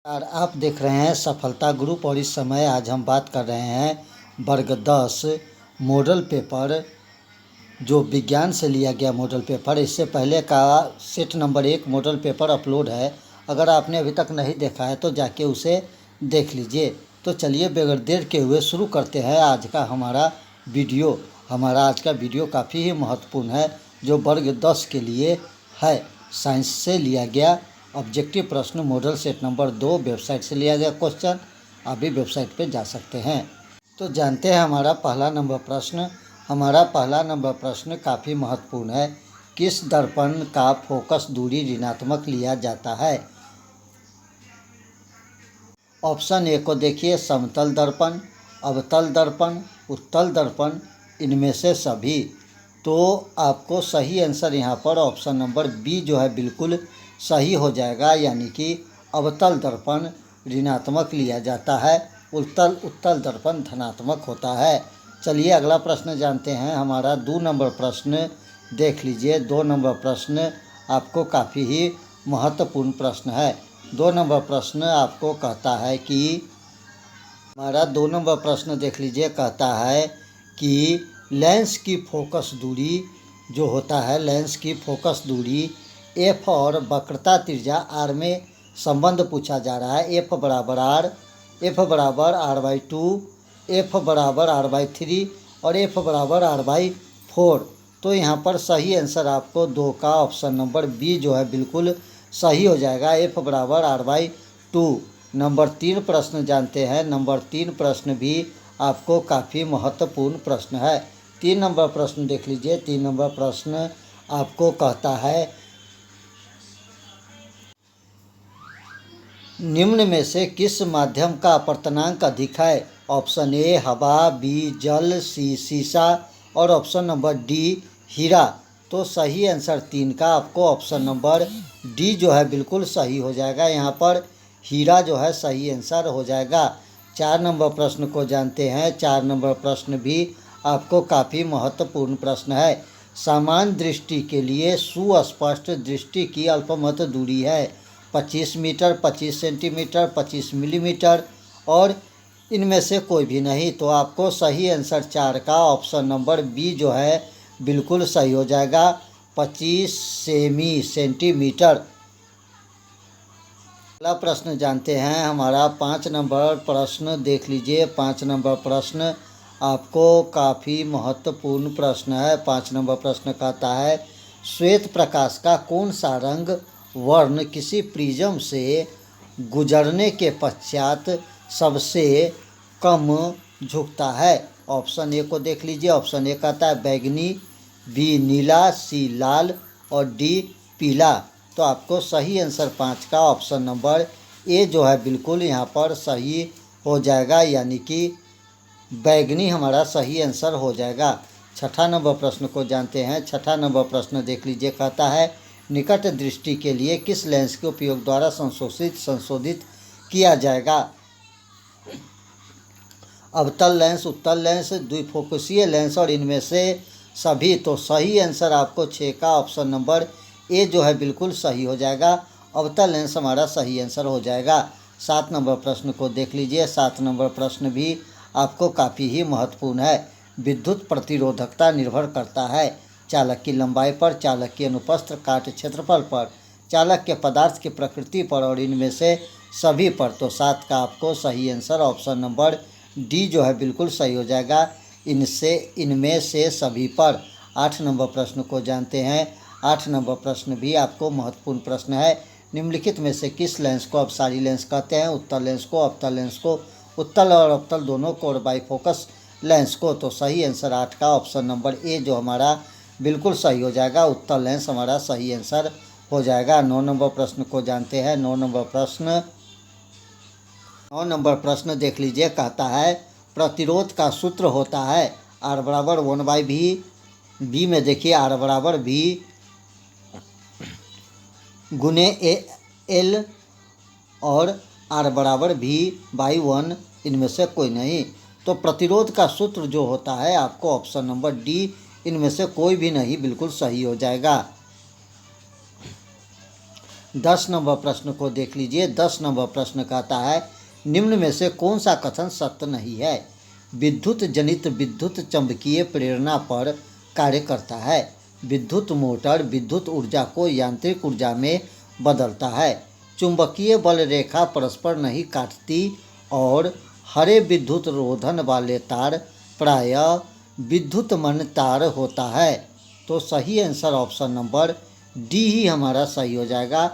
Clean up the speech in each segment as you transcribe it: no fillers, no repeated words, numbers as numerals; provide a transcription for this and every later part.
यार आप देख रहे हैं सफलता ग्रुप और इस समय आज हम बात कर रहे हैं वर्ग 10 मॉडल पेपर जो विज्ञान से लिया गया मॉडल पेपर। इससे पहले का set number 1 model paper upload है। अगर आपने अभी तक नहीं देखा है तो जाके उसे देख लीजिए। तो चलिए बगैर देर के हुए शुरू करते हैं आज का हमारा वीडियो। हमारा आज का वीडियो काफ़ी ही महत्वपूर्ण है जो वर्ग 10 के लिए है। साइंस से लिया गया ऑब्जेक्टिव प्रश्न मॉडल सेट नंबर 2 वेबसाइट से लिया गया क्वेश्चन। आप भी वेबसाइट पे जा सकते हैं। तो जानते हैं हमारा पहला नंबर प्रश्न। हमारा पहला नंबर प्रश्न काफ़ी महत्वपूर्ण है। किस दर्पण का फोकस दूरी ऋणात्मक लिया जाता है? ऑप्शन ए को देखिए, समतल दर्पण, अवतल दर्पण, उत्तल दर्पण, इनमें से सभी। तो आपको सही आंसर यहाँ पर ऑप्शन नंबर बी जो है बिल्कुल सही हो जाएगा, यानी कि अवतल दर्पण ऋणात्मक लिया जाता है, उत्तल दर्पण धनात्मक होता है। चलिए अगला प्रश्न जानते हैं। हमारा 2 नंबर प्रश्न देख लीजिए। 2 नंबर प्रश्न आपको काफ़ी ही महत्वपूर्ण प्रश्न है। 2 नंबर प्रश्न आपको कहता है कि हमारा 2 नंबर प्रश्न देख लीजिए, कहता है कि लेंस की फोकस दूरी जो होता है, लेंस की फोकस दूरी एफ और वक्रता त्रिज्या आर में संबंध पूछा जा रहा है। एफ बराबर r/2, एफ बराबर r/3 और एफ बराबर r/4। तो यहाँ पर सही आंसर आपको 2 का ऑप्शन नंबर बी जो है बिल्कुल सही हो जाएगा, एफ बराबर r/2। नंबर 3 प्रश्न जानते हैं। नंबर 3 प्रश्न भी आपको काफ़ी महत्वपूर्ण प्रश्न है। 3 नंबर प्रश्न देख लीजिए। 3 नंबर प्रश्न आपको कहता है निम्न में से किस माध्यम का अपवर्तनांक अधिक है? ऑप्शन ए हवा, बी जल, सी शीशा और ऑप्शन नंबर डी हीरा। तो सही आंसर 3 का आपको ऑप्शन नंबर डी जो है बिल्कुल सही हो जाएगा। यहाँ पर हीरा जो है सही आंसर हो जाएगा। 4 नंबर प्रश्न को जानते हैं। 4 नंबर प्रश्न भी आपको काफ़ी महत्वपूर्ण प्रश्न है। सामान्य दृष्टि के लिए सुस्पष्ट दृष्टि की अल्पमत दूरी है 25 मीटर, 25 सेंटीमीटर, 25 मिलीमीटर और इनमें से कोई भी नहीं। तो आपको सही आंसर 4 का ऑप्शन नंबर बी जो है बिल्कुल सही हो जाएगा, 25 सेंटीमीटर। अगला प्रश्न जानते हैं। हमारा 5 नंबर प्रश्न देख लीजिए। 5 नंबर प्रश्न आपको काफ़ी महत्वपूर्ण प्रश्न है। 5 नंबर प्रश्न कहता है श्वेत प्रकाश का कौन सा रंग वर्ण किसी प्रिज्म से गुजरने के पश्चात सबसे कम झुकता है? ऑप्शन ए को देख लीजिए। ऑप्शन ए कहता है बैगनी, बी नीला, सी लाल और डी पीला। तो आपको सही आंसर 5 का ऑप्शन नंबर ए जो है बिल्कुल यहाँ पर सही हो जाएगा, यानी कि बैगनी हमारा सही आंसर हो जाएगा। 6ठा नंबर प्रश्न को जानते हैं। 6ठा नंबर प्रश्न देख लीजिए। कहता है निकट दृष्टि के लिए किस लेंस के उपयोग द्वारा संशोधित किया जाएगा? अवतल लेंस, उत्तल लेंस, द्विफोकसीय लेंस और इनमें से सभी। तो सही आंसर आपको 6 का ऑप्शन नंबर ए जो है बिल्कुल सही हो जाएगा, अवतल लेंस हमारा सही आंसर हो जाएगा। 7 नंबर प्रश्न को देख लीजिए। 7 नंबर प्रश्न भी आपको काफ़ी ही महत्वपूर्ण है। विद्युत प्रतिरोधकता निर्भर करता है चालक की लंबाई पर, चालक की अनुप्रस्थ काट क्षेत्रफल पर, चालक के पदार्थ की प्रकृति पर और इनमें से सभी पर। तो 7 का आपको सही आंसर ऑप्शन नंबर डी जो है बिल्कुल सही हो जाएगा, इनमें से सभी पर। 8 नंबर प्रश्न को जानते हैं। 8 नंबर प्रश्न भी आपको महत्वपूर्ण प्रश्न है। निम्नलिखित में से किस लेंस को अपसारी लेंस कहते हैं? उत्तल लेंस को, अवतल लेंस को, उत्तल और अवतल दोनों को और बाईफोकस लेंस को। तो सही आंसर 8 का ऑप्शन नंबर ए जो हमारा बिल्कुल सही हो जाएगा, उत्तल लेंस हमारा सही आंसर हो जाएगा। 9 नंबर प्रश्न को जानते हैं। 9 नंबर प्रश्न देख लीजिए। कहता है प्रतिरोध का सूत्र होता है R बराबर 1/v। बी में देखिए R बराबर v गुने एल और R बराबर v/1, इनमें से कोई नहीं। तो प्रतिरोध का सूत्र जो होता है आपको ऑप्शन नंबर डी, इनमें से कोई भी नहीं, बिल्कुल सही हो जाएगा। 10 नंबर प्रश्न को देख लीजिए। 10 नंबर प्रश्न कहता है, निम्न में से कौन सा कथन सत्य नहीं है? विद्युत जनित विद्युत चुंबकीय प्रेरणा पर कार्य करता है। विद्युत मोटर विद्युत ऊर्जा को यांत्रिक ऊर्जा में बदलता है। चुंबकीय बल रेखा परस्पर नहीं काटती और हरे विद्युत रोधन वाले तार प्रायः विद्युतमन तार होता है। तो सही आंसर ऑप्शन नंबर डी ही हमारा सही हो जाएगा।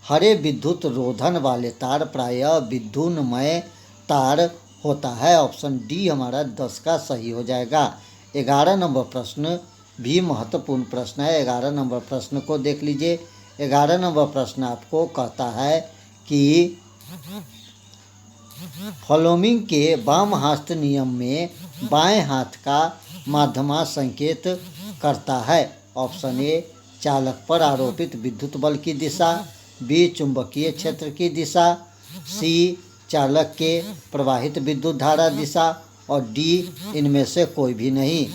हरे विद्युत रोधन वाले तार प्रायः विद्युन्मय तार होता है। ऑप्शन डी हमारा 10 का सही हो जाएगा। 11 नंबर प्रश्न भी महत्वपूर्ण प्रश्न है। 11 नंबर प्रश्न को देख लीजिए। 11 नंबर प्रश्न आपको कहता है कि फॉलोइंग के वाम हस्त नियम में बाएं हाथ का माध्यमा संकेत करता है। ऑप्शन ए चालक पर आरोपित विद्युत बल की दिशा, बी चुंबकीय क्षेत्र की दिशा, सी चालक के प्रवाहित विद्युत धारा दिशा और डी इनमें से कोई भी नहीं।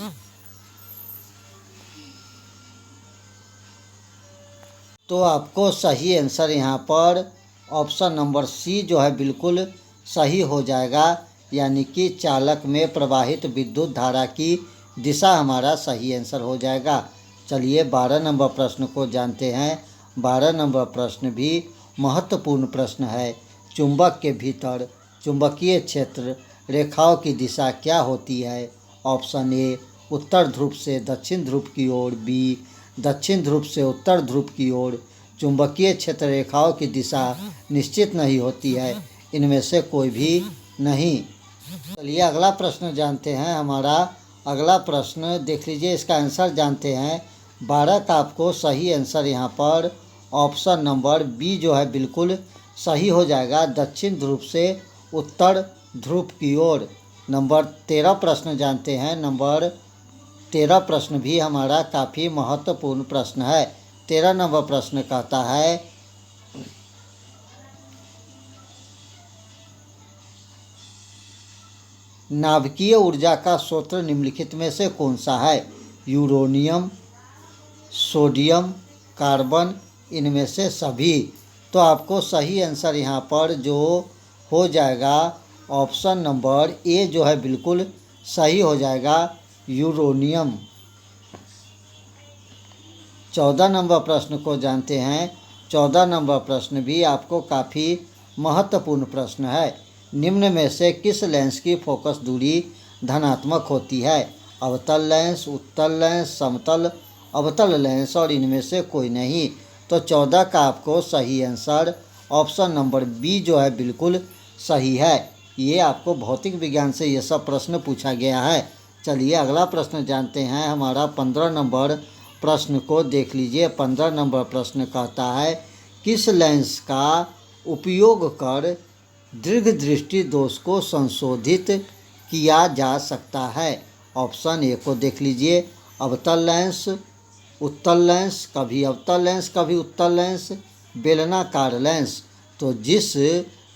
तो आपको सही आंसर यहाँ पर ऑप्शन नंबर सी जो है बिल्कुल सही हो जाएगा, यानी कि चालक में प्रवाहित विद्युत धारा की दिशा हमारा सही आंसर हो जाएगा। चलिए 12 नंबर प्रश्न को जानते हैं। 12 नंबर प्रश्न भी महत्वपूर्ण प्रश्न है। चुंबक के भीतर चुंबकीय क्षेत्र रेखाओं की दिशा क्या होती है? ऑप्शन ए उत्तर ध्रुव से दक्षिण ध्रुव की ओर, बी दक्षिण ध्रुव से उत्तर ध्रुव की ओर। चुंबकीय क्षेत्र रेखाओं की दिशा निश्चित नहीं होती है, इनमें से कोई भी नहीं। चलिए अगला प्रश्न जानते हैं। हमारा अगला प्रश्न देख लीजिए, इसका आंसर जानते हैं। 12 का आपको सही आंसर यहाँ पर ऑप्शन नंबर बी जो है बिल्कुल सही हो जाएगा, दक्षिण ध्रुव से उत्तर ध्रुव की ओर। नंबर 13 प्रश्न जानते हैं। नंबर 13 प्रश्न भी हमारा काफ़ी महत्वपूर्ण प्रश्न है। 13 नंबर प्रश्न कहता है, नाभिकीय ऊर्जा का स्रोत निम्नलिखित में से कौन सा है? यूरेनियम, सोडियम, कार्बन, इनमें से सभी। तो आपको सही आंसर यहाँ पर जो हो जाएगा ऑप्शन नंबर ए जो है बिल्कुल सही हो जाएगा, यूरेनियम। 14 नंबर प्रश्न को जानते हैं। 14 नंबर प्रश्न भी आपको काफ़ी महत्वपूर्ण प्रश्न है। निम्न में से किस लेंस की फोकस दूरी धनात्मक होती है? अवतल लेंस, उत्तल लेंस, समतल अवतल लेंस और इनमें से कोई नहीं। तो 14 का आपको सही आंसर ऑप्शन नंबर बी जो है बिल्कुल सही है। ये आपको भौतिक विज्ञान से ये सब प्रश्न पूछा गया है। चलिए अगला प्रश्न जानते हैं। हमारा 15 नंबर प्रश्न को देख लीजिए। 15 नंबर प्रश्न कहता है, किस लेंस का उपयोग कर दीर्घ दृष्टि दोष को संशोधित किया जा सकता है? ऑप्शन ए को देख लीजिए, अवतल लेंस, उत्तल लेंस, कभी अवतल लेंस कभी उत्तल लेंस, बेलनाकार लेंस। तो जिस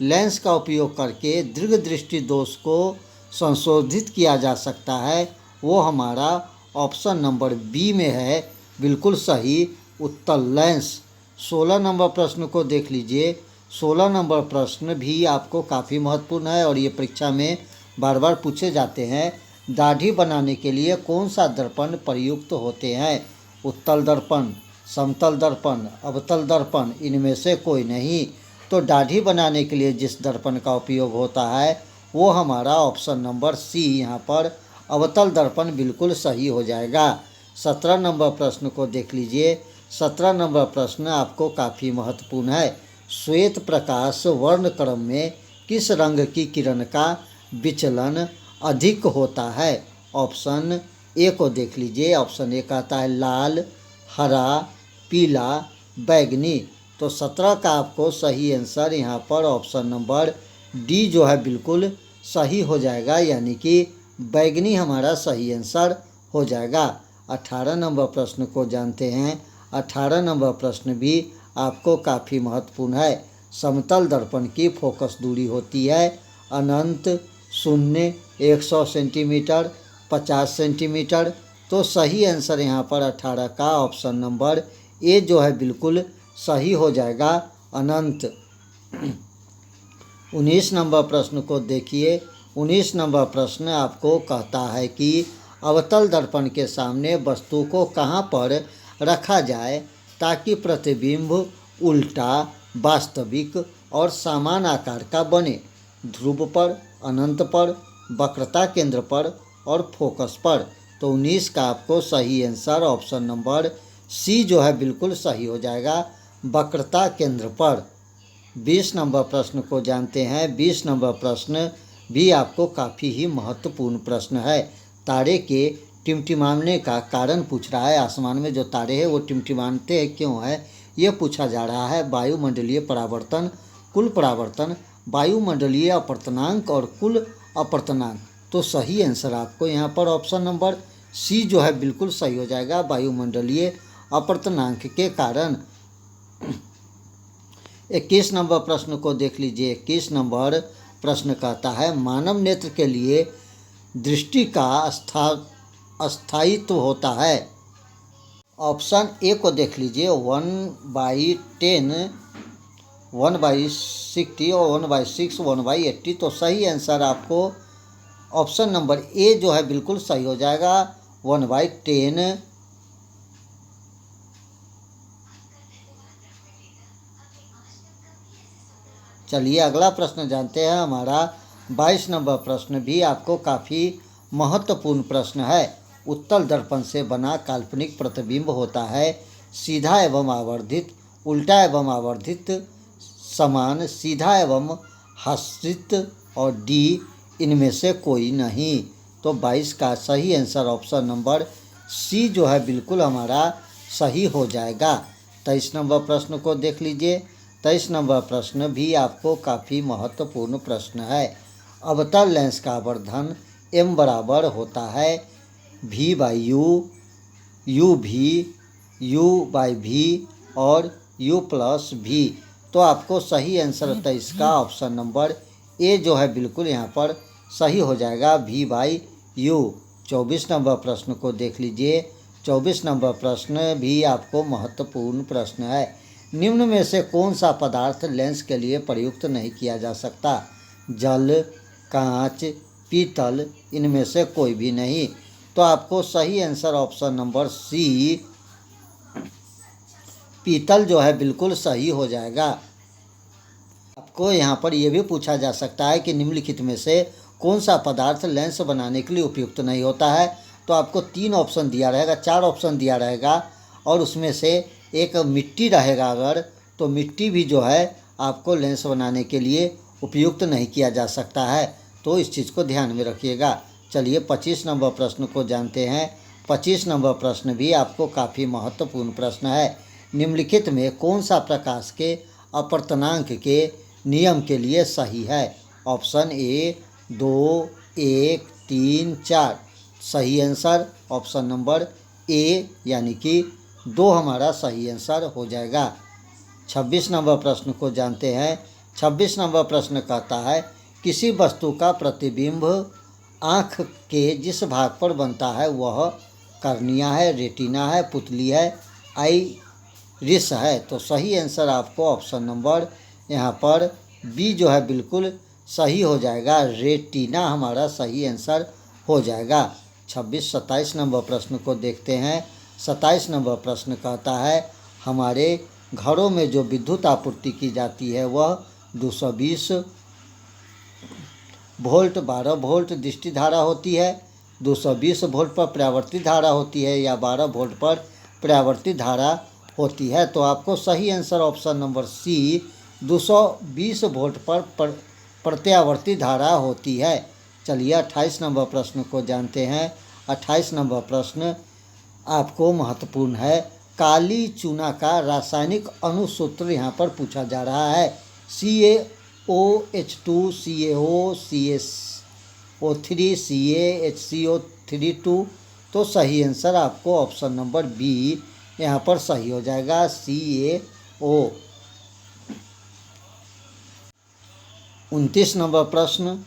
लेंस का उपयोग करके दीर्घ दृष्टि दोष को संशोधित किया जा सकता है वो हमारा ऑप्शन नंबर बी में है, बिल्कुल सही, उत्तल लेंस। 16 नंबर प्रश्न को देख लीजिए। 16 नंबर प्रश्न भी आपको काफ़ी महत्वपूर्ण है और ये परीक्षा में बार बार पूछे जाते हैं। दाढ़ी बनाने के लिए कौन सा दर्पण प्रयुक्त होते हैं? उत्तल दर्पण, समतल दर्पण, अवतल दर्पण, इनमें से कोई नहीं। तो दाढ़ी बनाने के लिए जिस दर्पण का उपयोग होता है वो हमारा ऑप्शन नंबर सी यहाँ पर अवतल दर्पण बिल्कुल सही हो जाएगा। 17 नंबर प्रश्न को देख लीजिए। 17 नंबर प्रश्न आपको काफ़ी महत्वपूर्ण है। श्वेत प्रकाश वर्णक्रम में किस रंग की किरण का विचलन अधिक होता है? ऑप्शन ए को देख लीजिए। ऑप्शन ए कहता है लाल, हरा, पीला, बैगनी। तो 17 का आपको सही आंसर यहाँ पर ऑप्शन नंबर डी जो है बिल्कुल सही हो जाएगा, यानी कि बैगनी हमारा सही आंसर हो जाएगा। 18 नंबर प्रश्न को जानते हैं। 18 नंबर प्रश्न भी आपको काफ़ी महत्वपूर्ण है। समतल दर्पण की फोकस दूरी होती है अनंत, शून्य, 100 सेंटीमीटर, 50 सेंटीमीटर। तो सही आंसर यहाँ पर 18 का ऑप्शन नंबर ए जो है बिल्कुल सही हो जाएगा अनंत। 19 नंबर प्रश्न को देखिए। 19 नंबर प्रश्न आपको कहता है कि अवतल दर्पण के सामने वस्तु को कहाँ पर रखा जाए ताकि प्रतिबिंब उल्टा, वास्तविक और समान आकार का बने। ध्रुव पर, अनंत पर, वक्रता केंद्र पर और फोकस पर। तो 19 का आपको सही आंसर ऑप्शन नंबर सी जो है बिल्कुल सही हो जाएगा, वक्रता केंद्र पर। 20 नंबर प्रश्न को जानते हैं। 20 नंबर प्रश्न भी आपको काफ़ी ही महत्वपूर्ण प्रश्न है। तारे के टिमटिमाने का कारण पूछ रहा है। आसमान में जो तारे हैं वो टिमटिमाते हैं क्यों है, ये पूछा जा रहा है। वायुमंडलीय परावर्तन, कुल परावर्तन, वायुमंडलीय अपवर्तनांक और कुल अपवर्तनांक। तो सही आंसर आपको यहाँ पर ऑप्शन नंबर सी जो है बिल्कुल सही हो जाएगा, वायुमंडलीय अपवर्तनांक के कारण। 21 नंबर प्रश्न को देख लीजिए। 21 नंबर प्रश्न कहता है मानव नेत्र के लिए दृष्टि का अस्थायित्व होता है। ऑप्शन ए को देख लीजिए, 1/10, 1/60 और 1/6, 1/80। तो सही आंसर आपको ऑप्शन नंबर ए जो है बिल्कुल सही हो जाएगा, 1/10। चलिए अगला प्रश्न जानते हैं। हमारा 22 नंबर प्रश्न भी आपको काफ़ी महत्वपूर्ण प्रश्न है। उत्तल दर्पण से बना काल्पनिक प्रतिबिंब होता है सीधा एवं आवर्धित, उल्टा एवं आवर्धित, समान, सीधा एवं हास्यित और डी इनमें से कोई नहीं। तो 22 का सही आंसर ऑप्शन नंबर सी जो है बिल्कुल हमारा सही हो जाएगा। 23 नंबर प्रश्न को देख लीजिए। 23 नंबर प्रश्न भी आपको काफ़ी महत्वपूर्ण प्रश्न है। अवतल लेंस का आवर्धन m बराबर होता है v/u, u/v, u/v और u+v। तो आपको सही आंसर 23 का ऑप्शन नंबर ए जो है बिल्कुल यहाँ पर सही हो जाएगा, v/u। 24 नंबर प्रश्न को देख लीजिए। 24 नंबर प्रश्न भी आपको महत्वपूर्ण प्रश्न है। निम्न में से कौन सा पदार्थ लेंस के लिए प्रयुक्त नहीं किया जा सकता? जल, कांच, पीतल, इनमें से कोई भी नहीं। तो आपको सही आंसर ऑप्शन नंबर सी, पीतल जो है बिल्कुल सही हो जाएगा। आपको यहाँ पर यह भी पूछा जा सकता है कि निम्नलिखित में से कौन सा पदार्थ लेंस बनाने के लिए उपयुक्त नहीं होता है। तो आपको 3 ऑप्शन दिया रहेगा, 4 ऑप्शन दिया रहेगा और उसमें से एक मिट्टी रहेगा। अगर तो मिट्टी भी जो है आपको लेंस बनाने के लिए उपयुक्त नहीं किया जा सकता है। तो इस चीज़ को ध्यान में रखिएगा। चलिए 25 नंबर प्रश्न को जानते हैं। 25 नंबर प्रश्न भी आपको काफ़ी महत्वपूर्ण प्रश्न है। निम्नलिखित में कौन सा प्रकाश के अपवर्तनांक के नियम के लिए सही है? Option A 2, 1, 3, 4। सही आंसर ऑप्शन नंबर ए यानी कि 2 हमारा सही आंसर हो जाएगा। 26 नंबर प्रश्न को जानते हैं। 26 नंबर प्रश्न कहता है किसी वस्तु का प्रतिबिंब आँख के जिस भाग पर बनता है वह कर्निया है, रेटिना है, पुतली है, आइरिस है। तो सही आंसर आपको ऑप्शन नंबर यहाँ पर बी जो है बिल्कुल सही हो जाएगा, रेटिना हमारा सही आंसर हो जाएगा। 27 नंबर प्रश्न को देखते हैं। 27 नंबर प्रश्न कहता है हमारे घरों में जो विद्युत आपूर्ति की जाती है वह 220 वोल्ट, 12 वोल्ट दृष्टि धारा होती है, 220 वोल्ट पर परावर्तित धारा होती है या 12 वोल्ट पर परावर्तित धारा होती है। तो आपको सही answer option number C 220 volt पर प्रत्यावर्ती धारा होती है। चलिए 28 नंबर प्रश्न को जानते हैं। 28 नंबर प्रश्न आपको महत्वपूर्ण है। काली चूना का रासायनिक अनुसूत्र यहाँ पर पूछा जा रहा है। CaOH2, CaO, CaO3, CaHCO3 तो सही आंसर आपको ऑप्शन नंबर बी यहाँ पर सही हो जाएगा, CaO। 29 नंबर प्रश्न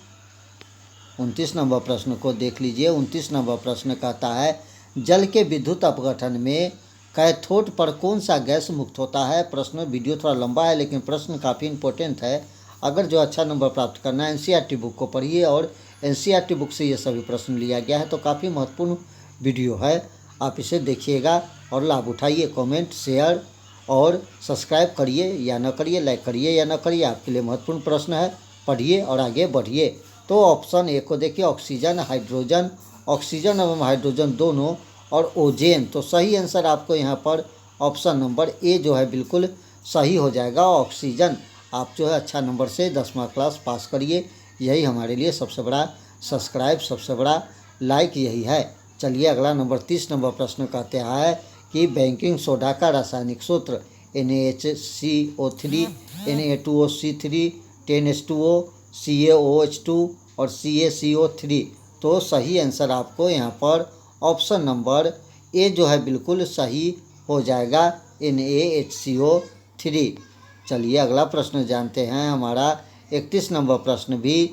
29 नंबर प्रश्न को देख लीजिए। 29 नंबर प्रश्न कहता है जल के विद्युत अपघटन में कैथोड पर कौन सा गैस मुक्त होता है? प्रश्न, वीडियो थोड़ा लंबा है लेकिन प्रश्न काफ़ी इंपॉर्टेंट है। अगर जो अच्छा नंबर प्राप्त करना है एनसीईआरटी बुक को पढ़िए और एनसीईआरटी बुक से ये सभी प्रश्न लिया गया है, तो काफ़ी महत्वपूर्ण वीडियो है। आप इसे देखिएगा और लाभ उठाइए। कमेंट, शेयर और सब्सक्राइब करिए या न करिए, लाइक करिए या न करिए, आपके लिए महत्वपूर्ण प्रश्न है। पढ़िए और आगे बढ़िए। तो ऑप्शन ए को देखिए, ऑक्सीजन, हाइड्रोजन, ऑक्सीजन एवं हाइड्रोजन दोनों, और ओजेन। तो सही आंसर आपको यहाँ पर ऑप्शन नंबर ए जो है बिल्कुल सही हो जाएगा, ऑक्सीजन। आप जो है अच्छा नंबर से 10वां क्लास पास करिए, यही हमारे लिए सबसे बड़ा सब्सक्राइब, सबसे बड़ा लाइक यही है। चलिए अगला नंबर 30 नंबर प्रश्न कहते हैं कि बेकिंग सोडा का रासायनिक सूत्र NaHCO3, Na2O3, 10H2O, CaOH2 और CaCO3। तो सही आंसर आपको यहाँ पर ऑप्शन नंबर ए जो है बिल्कुल सही हो जाएगा, NaHCO3। चलिए अगला प्रश्न जानते हैं। हमारा 31 नंबर प्रश्न भी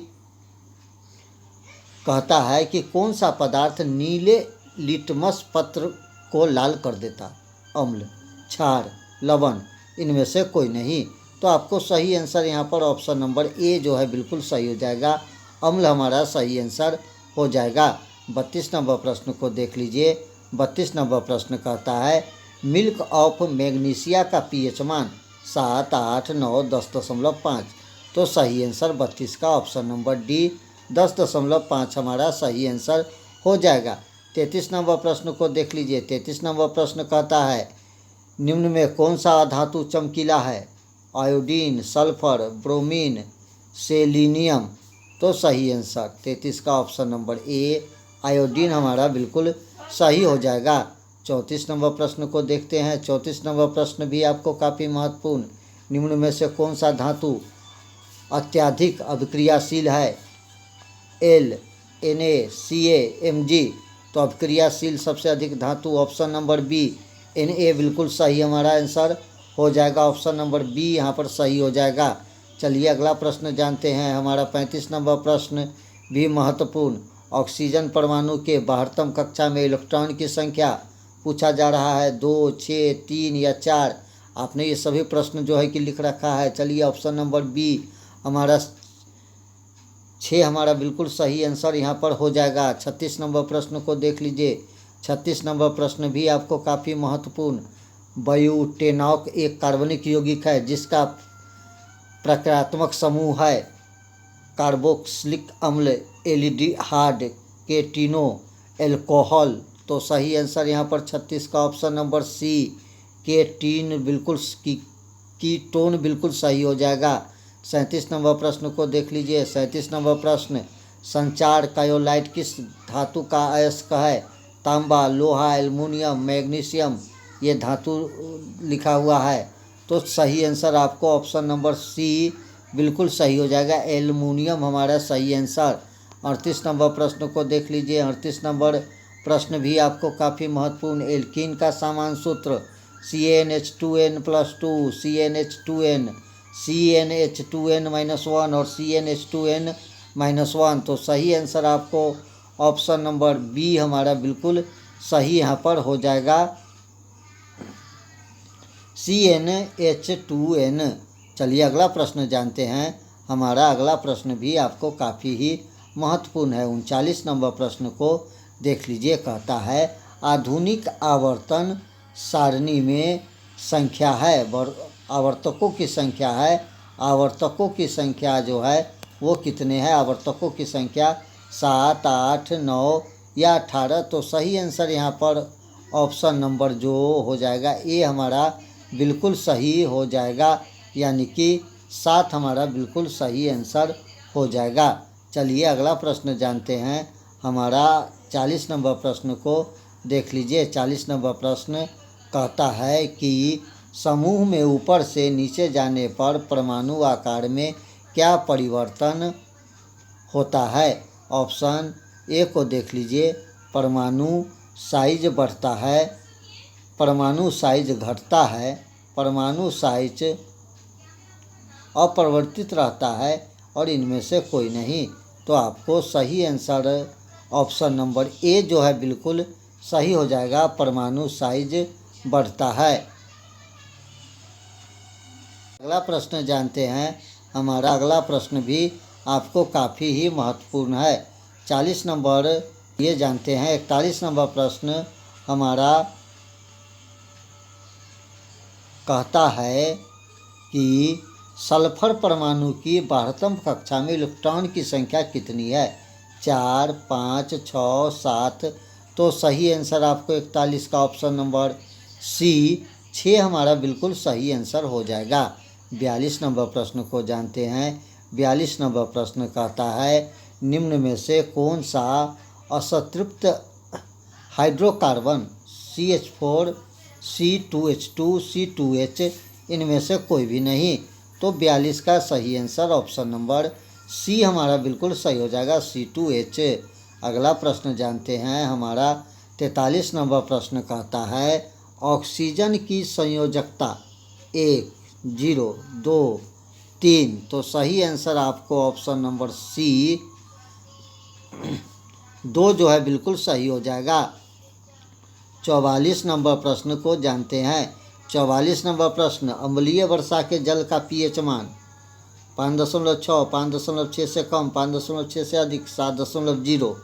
कहता है कि कौन सा पदार्थ नीले लिटमस पत्र को लाल कर देता? अम्ल, क्षार, लवण, इनमें से कोई नहीं। तो आपको सही आंसर यहाँ पर ऑप्शन नंबर ए जो है बिल्कुल सही हो जाएगा, अम्ल हमारा सही आंसर हो जाएगा। 32 नंबर प्रश्न को देख लीजिए। 32 नंबर प्रश्न कहता है मिल्क ऑफ मैग्नीशिया का पीएच मान 7, 8, 9, 10.5। तो सही आंसर 32 का ऑप्शन नंबर डी 10.5 हमारा सही आंसर हो जाएगा। 33 नंबर प्रश्न को देख लीजिए। 33 नंबर प्रश्न कहता है निम्न में कौन सा धातु चमकीला है? Iodine, sulphur, bromine, selenium. तो सही आंसर 33 का ऑप्शन नंबर ए आयोडीन हमारा बिल्कुल सही हो जाएगा। 34 नंबर प्रश्न को देखते हैं। 34 नंबर प्रश्न भी आपको काफ़ी महत्वपूर्ण, निम्न में से कौन सा धातु अत्यधिक अभिक्रियाशील है? L, Na, Ca, Mg। तो अभिक्रियाशील सबसे अधिक धातु ऑप्शन नंबर बी Na बिल्कुल सही हमारा आंसर हो जाएगा, ऑप्शन नंबर बी यहाँ पर सही हो जाएगा। चलिए अगला प्रश्न जानते हैं। हमारा 35 नंबर प्रश्न भी महत्वपूर्ण, ऑक्सीजन परमाणु के 72 कक्षा में इलेक्ट्रॉन की संख्या पूछा जा रहा है, 2, 6, 3 या 4। आपने ये सभी प्रश्न जो है कि लिख रखा है। चलिए ऑप्शन नंबर बी हमारा 6 हमारा बिल्कुल सही आंसर यहाँ पर हो जाएगा। 36 नंबर प्रश्न को देख लीजिए। 36 नंबर प्रश्न भी आपको काफ़ी महत्वपूर्ण, ब्यूटेनॉक एक कार्बनिक यौगिक है जिसका प्रक्रियात्मक समूह है कार्बोक्सिलिक अम्ल, एल्डिहाइड, केटिनो, एल्कोहल। तो सही आंसर यहाँ पर 36 का ऑप्शन नंबर सी केटीन बिल्कुल कीटोन बिल्कुल सही हो जाएगा। 37 नंबर प्रश्न को देख लीजिए। 37 नंबर प्रश्न संचार कायोलाइट किस धातु का अयस्क है? तांबा, लोहा, एल्युमिनियम, मैग्नीशियम, ये धातु लिखा हुआ है। तो सही आंसर आपको ऑप्शन नंबर सी बिल्कुल सही हो जाएगा, एल्युमिनियम हमारा सही आंसर। 38 नंबर प्रश्न को देख लीजिए। 38 नंबर प्रश्न भी आपको काफ़ी महत्वपूर्ण, एल्कीन का समान सूत्र CnH2n+2, CnH2n, CnH2n-1 और CnH2n-1। तो सही आंसर आपको ऑप्शन नंबर बी हमारा बिल्कुल सही यहाँ पर हो जाएगा, CnH2n। चलिए अगला प्रश्न जानते हैं। हमारा अगला प्रश्न भी आपको काफ़ी ही महत्वपूर्ण है। 39 नंबर प्रश्न को देख लीजिए। कहता है आधुनिक आवर्तन सारणी में संख्या है, आवर्तकों की संख्या है, आवर्तकों की संख्या जो है वो कितने हैं? आवर्तकों की संख्या 7, 8, 9 या 18। तो सही आंसर यहाँ पर ऑप्शन नंबर जो हो जाएगा ए हमारा बिल्कुल सही हो जाएगा, यानी कि 7 हमारा बिल्कुल सही आंसर हो जाएगा। चलिए अगला प्रश्न जानते हैं। हमारा 40 नंबर प्रश्न को देख लीजिए। 40 नंबर प्रश्न कहता है कि समूह में ऊपर से नीचे जाने पर परमाणु आकार में क्या परिवर्तन होता है? ऑप्शन ए को देख लीजिए, परमाणु साइज बढ़ता है, परमाणु साइज घटता है, परमाणु साइज अपरिवर्तित रहता है और इनमें से कोई नहीं। तो आपको सही आंसर ऑप्शन नंबर ए जो है बिल्कुल सही हो जाएगा, परमाणु साइज बढ़ता है। अगला प्रश्न जानते हैं। हमारा अगला प्रश्न भी आपको काफ़ी ही महत्वपूर्ण है। 40 नंबर ये जानते हैं। 41 नंबर प्रश्न हमारा कहता है कि सल्फर परमाणु की 12वीं कक्षा में इलेक्ट्रॉन की संख्या कितनी है? 4, 5, 6, 7। तो सही आंसर आपको 41 का ऑप्शन नंबर सी 6 हमारा बिल्कुल सही आंसर हो जाएगा। 42 नंबर प्रश्न को जानते हैं। 42 नंबर प्रश्न कहता है निम्न में से कौन सा असंतृप्त हाइड्रोकार्बन CH4, C2H2, C2H इनमें से कोई भी नहीं? तो 42 का सही आंसर ऑप्शन नंबर सी हमारा बिल्कुल सही हो जाएगा, C2H। अगला प्रश्न जानते हैं। हमारा 43 नंबर प्रश्न कहता है ऑक्सीजन की संयोजकता 1, 0, 2, 3। तो सही आंसर आपको ऑप्शन नंबर सी 2 जो है बिल्कुल सही हो जाएगा। 44 नंबर प्रश्न को जानते हैं। 44 नंबर प्रश्न अम्लीय वर्षा के जल का pH मान 5.6, 5.6 से कम, 5.6 से अधिक, 7.0।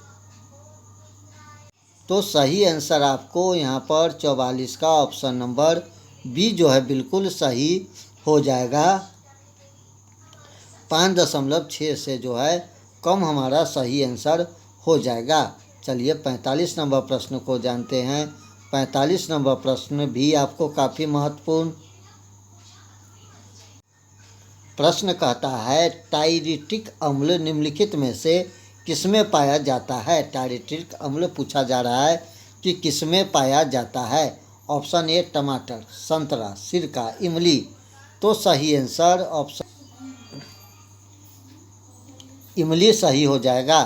तो सही आंसर आपको यहाँ पर 44 का ऑप्शन नंबर बी जो है बिल्कुल सही हो जाएगा। 5.6 से जो है कम हमारा सही आंसर हो जाएगा। चलिए 45 नंबर प्रश्न को जानते हैं। 45 नंबर प्रश्न भी आपको काफ़ी महत्वपूर्ण प्रश्न कहता है टायरिटिक अम्ल निम्नलिखित में से किसमें पाया जाता है? टायरिटिक अम्ल पूछा जा रहा है कि किसमें पाया जाता है। ऑप्शन ए टमाटर, संतरा, सिरका, इमली। तो सही आंसर ऑप्शन इमली सही हो जाएगा।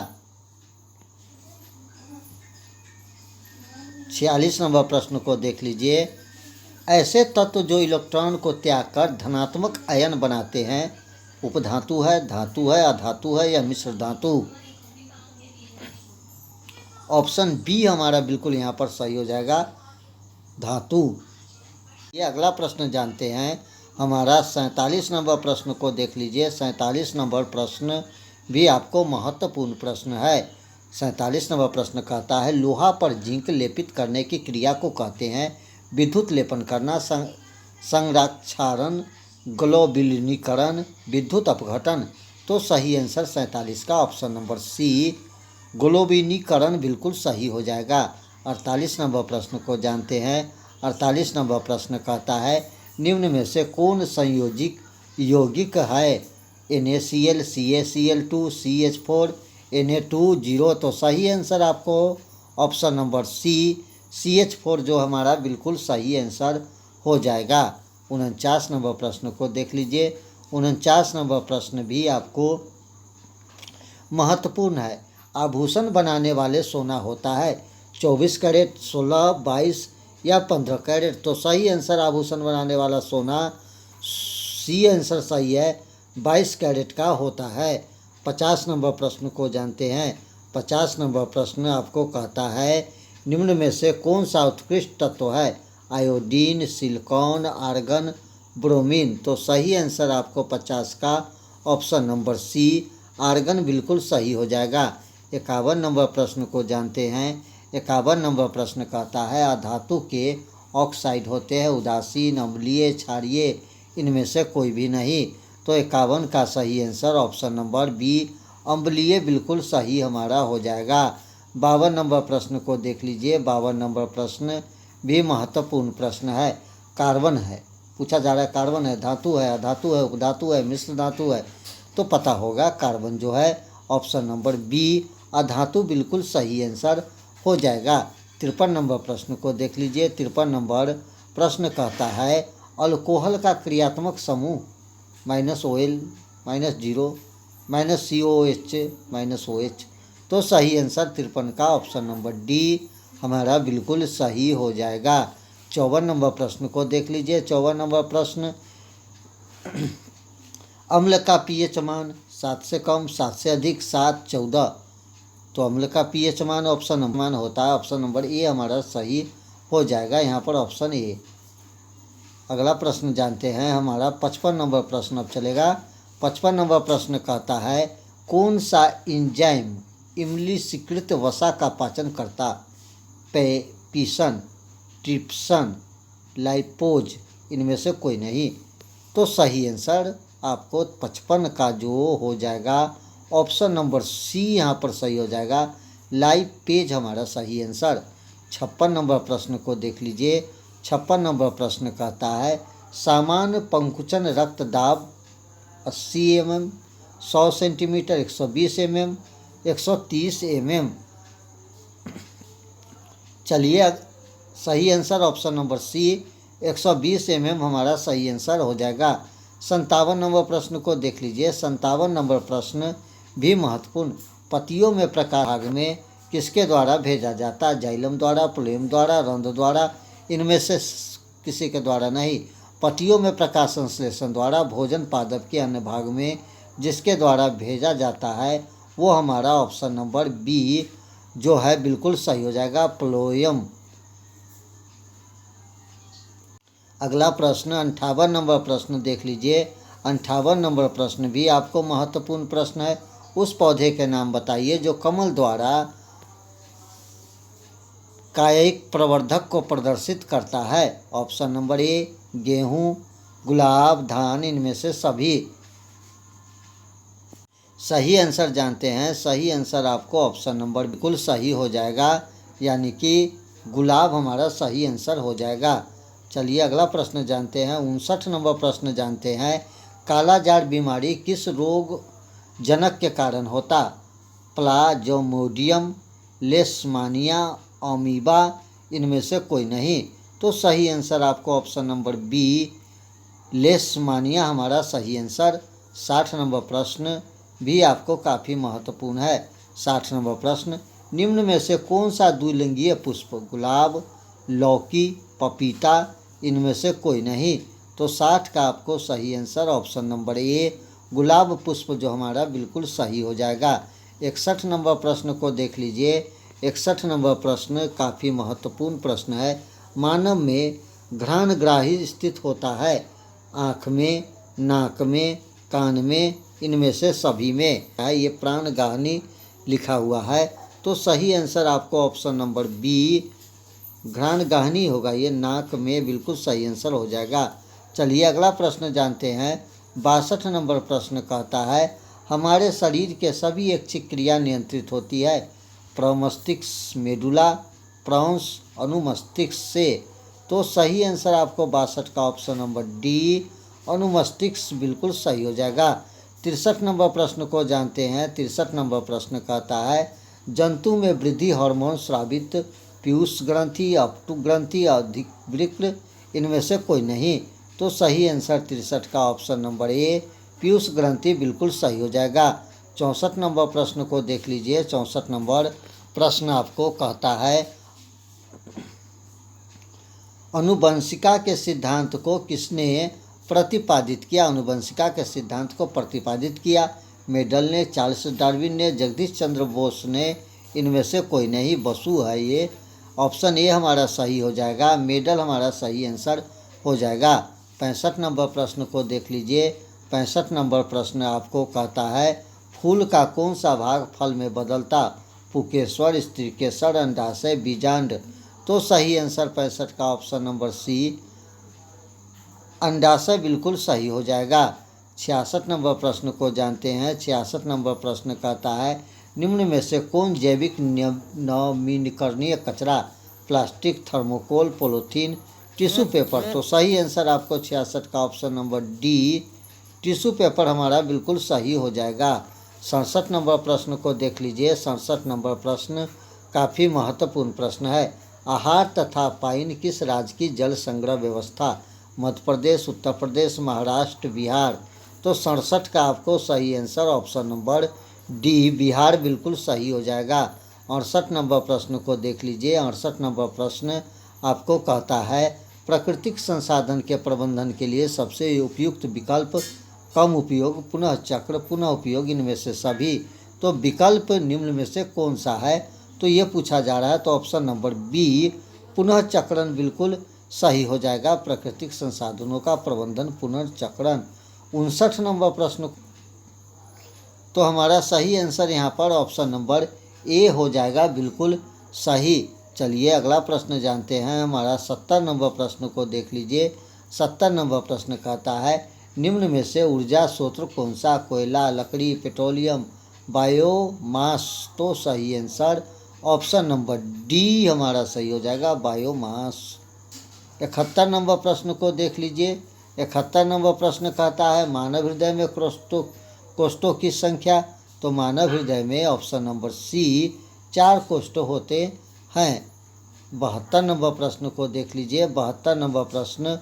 46 नंबर प्रश्न को देख लीजिए। ऐसे तत्व जो इलेक्ट्रॉन को त्याग कर धनात्मक आयन बनाते हैं उपधातु है, धातु है, अधातु है या मिश्र धातु? ऑप्शन बी हमारा बिल्कुल यहाँ पर सही हो जाएगा, धातु। ये अगला प्रश्न जानते हैं। हमारा 47 नंबर प्रश्न को देख लीजिए। 47 नंबर प्रश्न भी आपको महत्वपूर्ण प्रश्न है। 47 नंबर प्रश्न कहता है लोहा पर जिंक लेपित करने की क्रिया को कहते हैं विद्युत लेपन करना, संरक्षारण, ग्लोबिलिनीकरण, विद्युत अपघटन। तो सही आंसर 47 का ऑप्शन नंबर सी ग्लोबिलिनीकरण बिल्कुल सही हो जाएगा। 48 नंबर प्रश्न को जानते हैं। 48 नंबर प्रश्न कहता है निम्न में से कौन संयोजिक यौगिक है? NaCl, CaCl2, CH4, Na2, 0। तो सही आंसर आपको ऑप्शन नंबर सी CH4 जो हमारा बिल्कुल सही आंसर हो जाएगा। 49 नंबर प्रश्न को देख लीजिए। 49 नंबर प्रश्न भी आपको महत्वपूर्ण है। आभूषण बनाने वाले सोना होता है 24 कैरेट, 16, 22 या 15 कैरेट? तो सही आंसर आभूषण बनाने वाला सोना सी आंसर सही है, 22 कैरेट का होता है। 50 नंबर प्रश्न को जानते हैं। 50 नंबर प्रश्न आपको कहता है निम्न में से कौन सा उत्कृष्ट तत्व है? Iodine, silicon, argon, bromine. तो सही आंसर आपको 50 का ऑप्शन नंबर सी आर्गन बिल्कुल सही हो जाएगा। 51 नंबर प्रश्न को जानते हैं। 51 नंबर प्रश्न कहता है अधातु के ऑक्साइड होते हैं उदासीन, अम्लीय, क्षारीय, इनमें से कोई भी नहीं। तो 51 का सही आंसर ऑप्शन नंबर बी अम्लीय बिल्कुल सही हमारा हो जाएगा। 52 नंबर प्रश्न को देख लीजिए। 52 नंबर प्रश्न भी महत्वपूर्ण प्रश्न है। कार्बन है पूछा जा रहा है, कार्बन है, धातु है, अधातु है, उपधातु है, मिश्र धातु है? तो पता होगा कार्बन जो है ऑप्शन नंबर बी अधातु बिल्कुल सही आंसर हो जाएगा। 53 नंबर प्रश्न को देख लीजिए। 53 नंबर प्रश्न कहता है अल्कोहल का क्रियात्मक समूह -OL, -0, -COH, -OH। तो सही आंसर 53 का ऑप्शन नंबर डी हमारा बिल्कुल सही हो जाएगा। 54 नंबर प्रश्न को देख लीजिए। 54 नंबर प्रश्न अम्ल का pH मान 7 से कम, 7 से अधिक, 7, 14। तो अम्ल का pH मान ऑप्शन मान होता है ऑप्शन नंबर ए हमारा सही हो जाएगा यहाँ पर ऑप्शन ए। अगला प्रश्न जानते हैं, हमारा 55 नंबर प्रश्न अब चलेगा। 55 नंबर प्रश्न कहता है, कौन सा एंजाइम इमली स्वीकृत वसा का पाचन करता? पेप्सिन, ट्रिप्सिन, लाइपोज, इनमें से कोई नहीं। तो सही आंसर आपको 55 का जो हो जाएगा ऑप्शन नंबर सी यहाँ पर सही हो जाएगा। लाइपेज हमारा सही आंसर। 56 नंबर प्रश्न को देख लीजिए। 56 नंबर प्रश्न कहता है, सामान्य पंकुचन रक्तदाब 80 mm, 100 सेंटीमीटर, 120 mm, 130 mm। चलिए, सही answer option number C 120 mm हमारा सही आंसर हो जाएगा। 57 नंबर प्रश्न को देख लीजिए। 57 नंबर प्रश्न भी महत्वपूर्ण। पतियों में प्रकाश भाग में किसके द्वारा भेजा जाता? जाइलम द्वारा, प्लोएम द्वारा, रंध्र द्वारा, इनमें से किसी के द्वारा नहीं। पतियों में प्रकाश संश्लेषण द्वारा भोजन पादप के अन्य भाग में जिसके द्वारा भेजा जाता है वो हमारा ऑप्शन नंबर बी जो है बिल्कुल सही हो जाएगा, प्लोएम। अगला प्रश्न 58 नंबर प्रश्न देख लीजिए। 58 नंबर प्रश्न भी आपको महत्वपूर्ण प्रश्न है। उस पौधे के नाम बताइए जो कमल द्वारा कायिक प्रवर्धक को प्रदर्शित करता है। ऑप्शन नंबर ए गेहूं, गुलाब, धान, इनमें से सभी। सही आंसर जानते हैं। सही आंसर आपको ऑप्शन नंबर बिल्कुल सही हो जाएगा, यानी कि गुलाब हमारा सही आंसर हो जाएगा। चलिए अगला प्रश्न जानते हैं। 59 नंबर प्रश्न जानते हैं, कालाजार बीमारी किस रोग जनक के कारण होता? प्लाज्मोडियम, लेशमानिया, अमीबा, इनमें से कोई नहीं। तो सही आंसर आपको ऑप्शन नंबर बी लेशमानिया हमारा सही आंसर। 60 नंबर प्रश्न भी आपको काफ़ी महत्वपूर्ण है। 60 नंबर प्रश्न, निम्न में से कौन सा द्विलिंगीय पुष्प? गुलाब, लौकी, पपीता, इनमें से कोई नहीं। तो 60 का आपको सही आंसर ऑप्शन नंबर ए गुलाब पुष्प जो हमारा बिल्कुल सही हो जाएगा। 61 नंबर प्रश्न को देख लीजिए। 61 नंबर प्रश्न काफ़ी महत्वपूर्ण प्रश्न है। मानव में घ्राणग्राही स्थित होता है आँख में, नाक में, कान में, इनमें से सभी में है। ये प्राणगाहनी लिखा हुआ है। तो सही आंसर आपको ऑप्शन नंबर बी घ्राणगाहनी होगा। ये नाक में बिल्कुल सही आंसर हो जाएगा। चलिए अगला प्रश्न जानते हैं। 62 नंबर प्रश्न कहता है, हमारे शरीर के सभी ऐच्छिक क्रिया नियंत्रित होती है प्रमस्तिष्क, मेडुला, प्रॉन्स, अनुमस्तिष्क से। तो सही आंसर आपको 62 का ऑप्शन नंबर डी अनुमस्तिष्क बिल्कुल सही हो जाएगा। 63 नंबर प्रश्न को जानते हैं। 63 नंबर प्रश्न कहता है, जंतु में वृद्धि हार्मोन स्रावित पीयूष ग्रंथि, अपटू ग्रंथि, अधिवृक्क, इनमें से कोई नहीं। तो सही आंसर 63 का ऑप्शन नंबर ए पीयूष ग्रंथि बिल्कुल सही हो जाएगा। 64 नंबर प्रश्न को देख लीजिए। 64 नंबर प्रश्न आपको कहता है, अनुवंशिका के सिद्धांत को किसने प्रतिपादित किया? अनुवंशिका के सिद्धांत को प्रतिपादित किया मेडल ने, चार्ल्स डार्विन ने, जगदीश चंद्र बोस ने, इनमें से कोई नहीं। बसु है ये। ऑप्शन ए हमारा सही हो जाएगा। मेडल हमारा सही आंसर हो जाएगा। 65 नंबर प्रश्न को देख लीजिए। 65 नंबर प्रश्न आपको कहता है, फूल का कौन सा भाग फल में बदलता? पुकेश्वर, स्त्रीकेसर, अंडाशय, बीजांड। तो सही आंसर 65 का ऑप्शन नंबर सी अंडाशय बिल्कुल सही हो जाएगा। 66 नंबर प्रश्न को जानते हैं। 66 नंबर प्रश्न कहता है, निम्न में से कौन जैविक नवीकरणीय कचरा? Plastic, thermocol, polythene, tissue paper. तो सही आंसर आपको 66 का option number D tissue paper हमारा बिल्कुल सही हो जाएगा। 67 नंबर प्रश्न को देख लीजिए। 67 नंबर प्रश्न काफ़ी महत्वपूर्ण प्रश्न है। आहार तथा पाइन किस राज्य की जल संग्रह व्यवस्था? मध्य प्रदेश, उत्तर प्रदेश, महाराष्ट्र, बिहार। तो 67 का आपको सही answer option number D Bihar बिल्कुल सही हो जाएगा। 68 नंबर प्रश्न को देख लीजिए। 68 नंबर प्रश्न आपको कहता है, प्राकृतिक संसाधन के प्रबंधन के लिए सबसे उपयुक्त विकल्प? कम उपयोग, पुनः चक्र, पुनः उपयोग, इनमें से सभी। तो विकल्प निम्न में से कौन सा है? तो ये पूछा जा रहा है। तो ऑप्शन नंबर बी पुनः चक्रण बिल्कुल सही हो जाएगा। प्राकृतिक संसाधनों का प्रबंधन पुनर्चक्रण। 59 नंबर प्रश्न, तो हमारा सही आंसर यहाँ पर ऑप्शन नंबर ए हो जाएगा, बिल्कुल सही। चलिए अगला प्रश्न जानते हैं। हमारा 70 नंबर प्रश्न को देख लीजिए। 70 नंबर प्रश्न कहता है निम्न में से ऊर्जा स्रोत कौन सा? कोयला, लकड़ी, पेट्रोलियम, बायोमास। तो सही आंसर ऑप्शन नंबर डी हमारा सही हो जाएगा, बायोमास। 71 नंबर प्रश्न को देख लीजिए। 71 नंबर प्रश्न कहता है मानव हृदय में कोष्ठों की संख्या? तो मानव हृदय में ऑप्शन नंबर सी 4 कोष्ठ होते हैं। 72 नंबर प्रश्न को देख लीजिए। 72 नंबर प्रश्न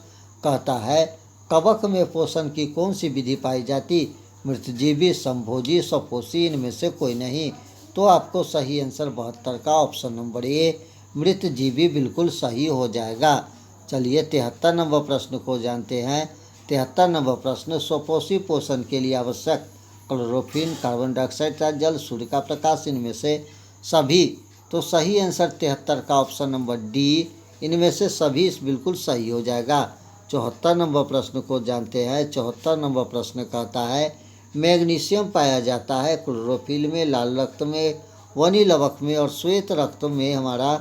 कहता है कवक में पोषण की कौन सी विधि पाई जाती? मृतजीवी, संभोजी, स्वपोषी, इनमें से कोई नहीं। तो आपको सही आंसर 72 का ऑप्शन नंबर ए मृतजीवी बिल्कुल सही हो जाएगा। चलिए 73 नंबर प्रश्न को जानते हैं। 73 नंबर प्रश्न स्वपोषी पोषण के लिए आवश्यक क्लोरोफिल, कार्बन डाइऑक्साइड का जल, सूर्य का प्रकाश, इनमें से सभी। तो सही आंसर 73 का ऑप्शन नंबर डी इनमें से सभी बिल्कुल सही हो जाएगा। 74 नंबर प्रश्न को जानते हैं। 74 नंबर प्रश्न कहता है मैग्नीशियम पाया जाता है क्लोरोफिल में, लाल रक्त में, वनी लवक में और श्वेत रक्त में। हमारा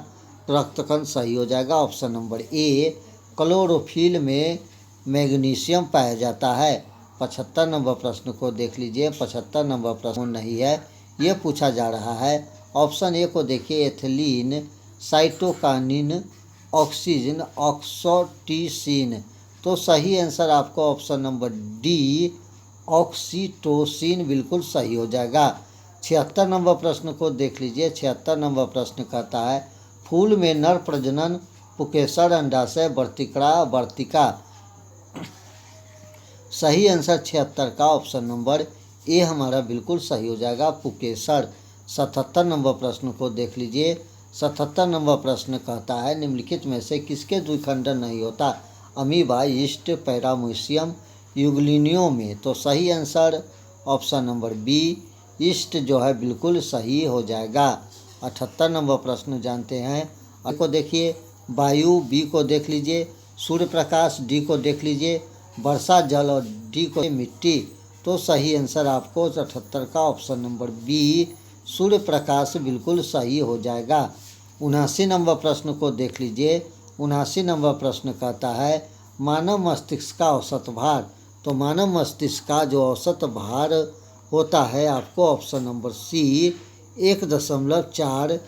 रक्तकण सही हो जाएगा, ऑप्शन नंबर ए क्लोरोफिल में मैग्नीशियम पाया जाता है। 75 नंबर प्रश्न को देख लीजिए। 75 नंबर प्रश्न नहीं है, ये पूछा जा रहा है। ऑप्शन ए को देखिए एथिलीन, साइटोकानिन, ऑक्सीजन, ऑक्सोटिसिन। तो सही आंसर आपको ऑप्शन नंबर डी ऑक्सीटोसिन बिल्कुल सही हो जाएगा। 76 नंबर प्रश्न को देख लीजिए। 76 नंबर प्रश्न कहता है फूल में नर प्रजनन, पुकेसर, अंडाशय, वर्तिका। सही आंसर 76 का ऑप्शन नंबर ए हमारा बिल्कुल सही हो जाएगा, पुकेसर। 77 नंबर प्रश्न को देख लीजिए। 77 नंबर प्रश्न कहता है निम्नलिखित में से किसके द्विखंडन नहीं होता? अमीबा, यीस्ट, पैरामीशियम, यूग्लिनियो में। तो सही answer option number B yeast जो है बिल्कुल सही हो जाएगा। 78 नंबर प्रश्न जानते हैं। को देखिए वायु, बी को देख लीजिए, सूर्य प्रकाश, डी को देख लीजिए, वर्षा जल और डी को मिट्टी। तो सही आंसर आपको 78 का option number B Surya Prakash बिल्कुल सही हो जाएगा। 79 नंबर प्रश्न को देख लीजिए। 79 नंबर प्रश्न कहता है मानव मस्तिष्क का औसत भार। तो मानव मस्तिष्क का जो औसत भार होता है आपको ऑप्शन नंबर सी 1.4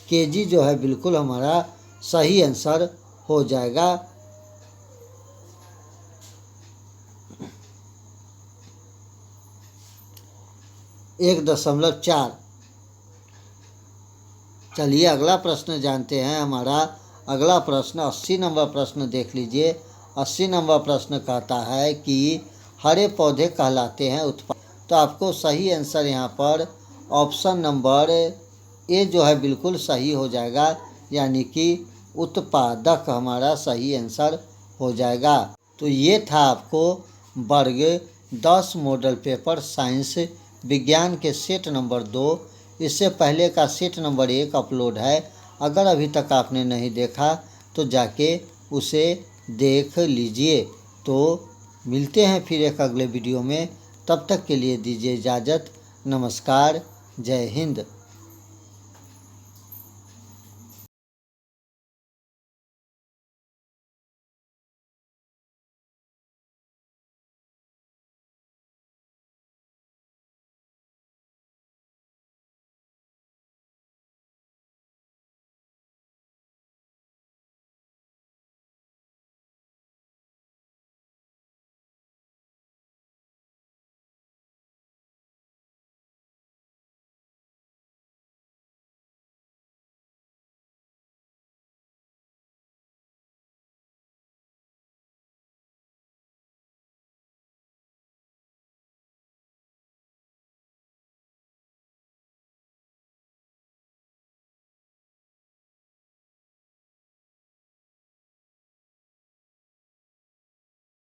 kg जो है बिल्कुल हमारा सही आंसर हो जाएगा। एक 1.4। चलिए अगला प्रश्न जानते हैं। हमारा अगला प्रश्न 80 नंबर प्रश्न देख लीजिए। 80 नंबर प्रश्न कहता है कि हरे पौधे कहलाते हैं उत्पाद। तो आपको सही आंसर यहाँ पर ऑप्शन नंबर ए जो है बिल्कुल सही हो जाएगा, यानी कि उत्पादक हमारा सही आंसर हो जाएगा। तो ये था आपको वर्ग 10 मॉडल पेपर साइंस विज्ञान के सेट नंबर 2। इससे पहले का सेट नंबर 1 अपलोड है। अगर अभी तक आपने नहीं देखा तो जाके उसे देख लीजिए। तो मिलते हैं फिर एक अगले वीडियो में, तब तक के लिए दीजिए इजाज़त। नमस्कार, जय हिंद।